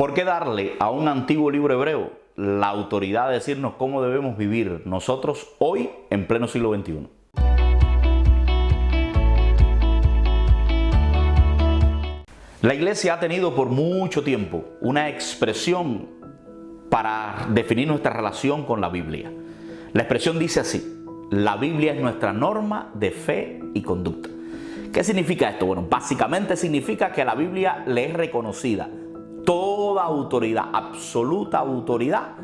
¿Por qué darle a un antiguo libro hebreo la autoridad de decirnos cómo debemos vivir nosotros hoy en pleno siglo XXI? La iglesia ha tenido por mucho tiempo una expresión para definir nuestra relación con la Biblia. La expresión dice así: la Biblia es nuestra norma de fe y conducta. ¿Qué significa esto? Bueno, básicamente significa que a la Biblia le es reconocida toda autoridad, absoluta autoridad,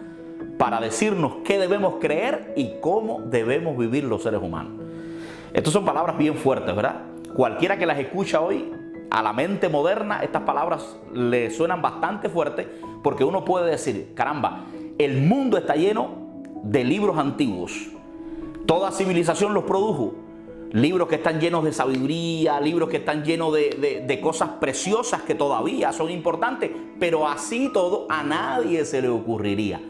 para decirnos qué debemos creer y cómo debemos vivir los seres humanos. Estas son palabras bien fuertes, ¿verdad? Cualquiera que las escucha hoy, a la mente moderna, estas palabras le suenan bastante fuertes, porque uno puede decir, caramba, el mundo está lleno de libros antiguos. Toda civilización los produjo. Libros que están llenos de sabiduría, libros que están llenos de cosas preciosas que todavía son importantes, pero así todo a nadie se le ocurriría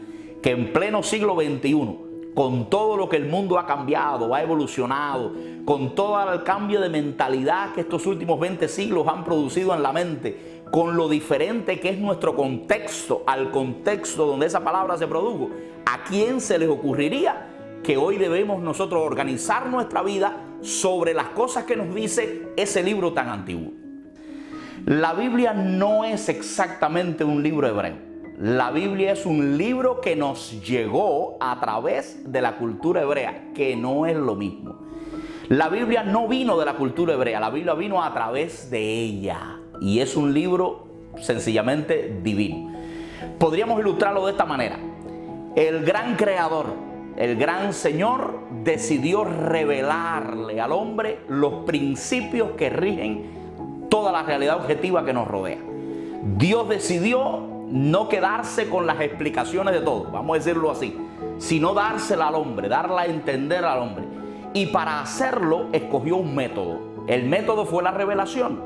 que en pleno siglo XXI, con todo lo que el mundo ha cambiado, ha evolucionado, con todo el cambio de mentalidad que estos últimos 20 siglos han producido en la mente, con lo diferente que es nuestro contexto al contexto donde esa palabra se produjo, ¿a quién se les ocurriría que hoy debemos nosotros organizar nuestra vida sobre las cosas que nos dice ese libro tan antiguo? La Biblia no es exactamente un libro hebreo. La Biblia es un libro que nos llegó a través de la cultura hebrea, que no es lo mismo. La Biblia no vino de la cultura hebrea, la Biblia vino a través de ella. Y es un libro sencillamente divino. Podríamos ilustrarlo de esta manera: el gran creador, el gran Señor, decidió revelarle al hombre los principios que rigen toda la realidad objetiva que nos rodea. Dios decidió no quedarse con las explicaciones de todo, vamos a decirlo así, sino dársela al hombre, darla a entender al hombre. Y para hacerlo escogió un método. El método fue la revelación.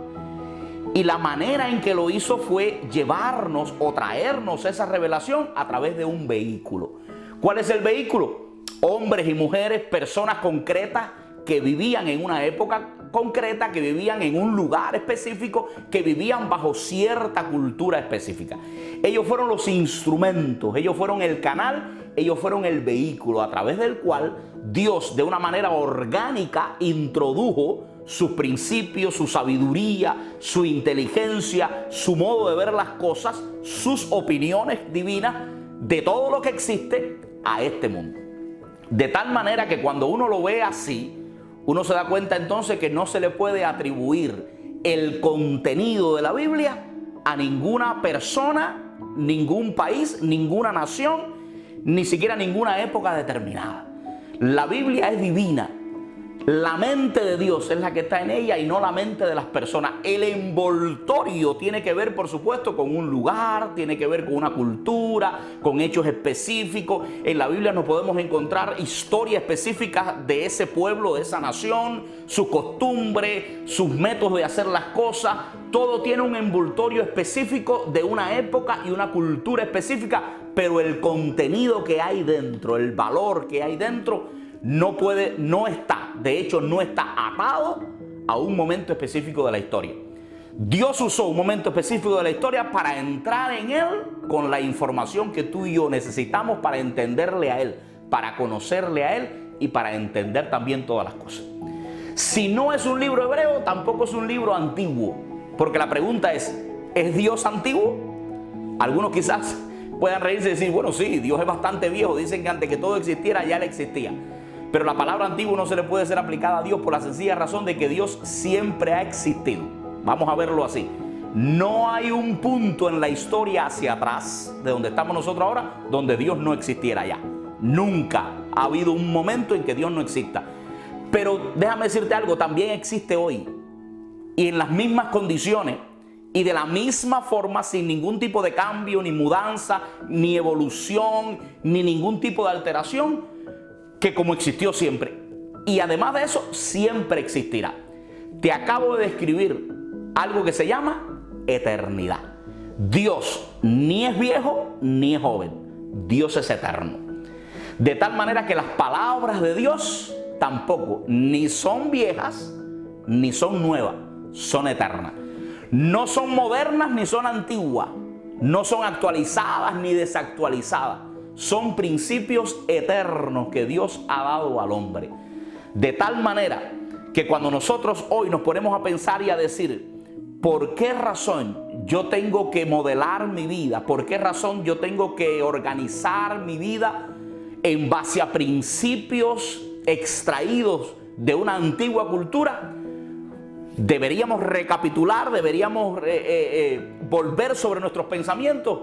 Y la manera en que lo hizo fue llevarnos o traernos esa revelación a través de un vehículo. ¿Cuál es el vehículo? Hombres y mujeres, personas concretas que vivían en una época concreta, que vivían en un lugar específico, que vivían bajo cierta cultura específica. Ellos fueron los instrumentos, ellos fueron el canal, ellos fueron el vehículo a través del cual Dios, de una manera orgánica, introdujo sus principios, su sabiduría, su inteligencia, su modo de ver las cosas, sus opiniones divinas de todo lo que existe a este mundo. De tal manera que cuando uno lo ve así, uno se da cuenta entonces que no se le puede atribuir el contenido de la Biblia a ninguna persona, ningún país, ninguna nación, ni siquiera ninguna época determinada. La Biblia es divina. La mente de Dios es la que está en ella y no la mente de las personas. El envoltorio tiene que ver, por supuesto, con un lugar, tiene que ver con una cultura, con hechos específicos. En la Biblia nos podemos encontrar historias específicas de ese pueblo, de esa nación, su costumbre, sus métodos de hacer las cosas. Todo tiene un envoltorio específico de una época y una cultura específica, pero el contenido que hay dentro, el valor que hay dentro, no está, de hecho no está atado a un momento específico de la historia. Dios usó un momento específico de la historia para entrar en él con la información que tú y yo necesitamos para entenderle a él, para conocerle a él y para entender también todas las cosas. Si no es un libro hebreo, tampoco es un libro antiguo, porque la pregunta ¿es Dios antiguo? Algunos quizás puedan reírse y decir, bueno, sí, Dios es bastante viejo, dicen que antes que todo existiera ya él existía. Pero la palabra antiguo no se le puede ser aplicada a Dios por la sencilla razón de que Dios siempre ha existido. Vamos a verlo así. No hay un punto en la historia hacia atrás, de donde estamos nosotros ahora, donde Dios no existiera ya. Nunca ha habido un momento en que Dios no exista. Pero déjame decirte algo, también existe hoy. Y en las mismas condiciones y de la misma forma, sin ningún tipo de cambio, ni mudanza, ni evolución, ni ningún tipo de alteración, que como existió siempre. Y además de eso, siempre existirá. Te acabo de describir algo que se llama eternidad. Dios ni es viejo ni es joven. Dios es eterno. De tal manera que las palabras de Dios tampoco ni son viejas ni son nuevas, son eternas. No son modernas ni son antiguas, no son actualizadas ni desactualizadas. Son principios eternos que Dios ha dado al hombre. De tal manera que cuando nosotros hoy nos ponemos a pensar y a decir, ¿por qué razón yo tengo que modelar mi vida? ¿Por qué razón yo tengo que organizar mi vida en base a principios extraídos de una antigua cultura? Deberíamos recapitular, deberíamos volver sobre nuestros pensamientos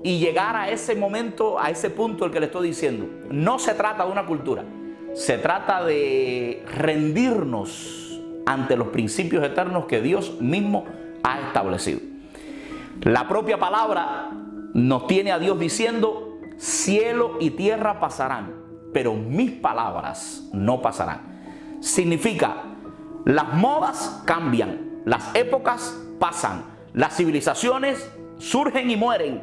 y llegar a ese momento, a ese punto el que le estoy diciendo. No se trata de una cultura, se trata de rendirnos ante los principios eternos que Dios mismo ha establecido. La propia palabra nos tiene a Dios diciendo, cielo y tierra pasarán, pero mis palabras no pasarán. Significa, las modas cambian, las épocas pasan, las civilizaciones surgen y mueren,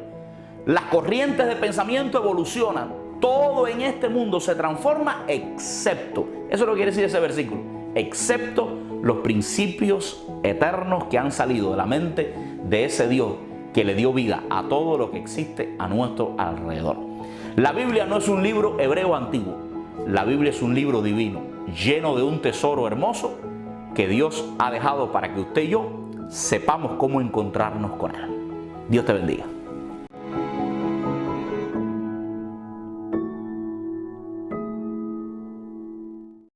las corrientes de pensamiento evolucionan, todo en este mundo se transforma excepto, eso es lo que quiere decir ese versículo, excepto los principios eternos que han salido de la mente de ese Dios que le dio vida a todo lo que existe a nuestro alrededor. La Biblia no es un libro hebreo antiguo, la Biblia es un libro divino, lleno de un tesoro hermoso que Dios ha dejado para que usted y yo sepamos cómo encontrarnos con Él. Dios te bendiga.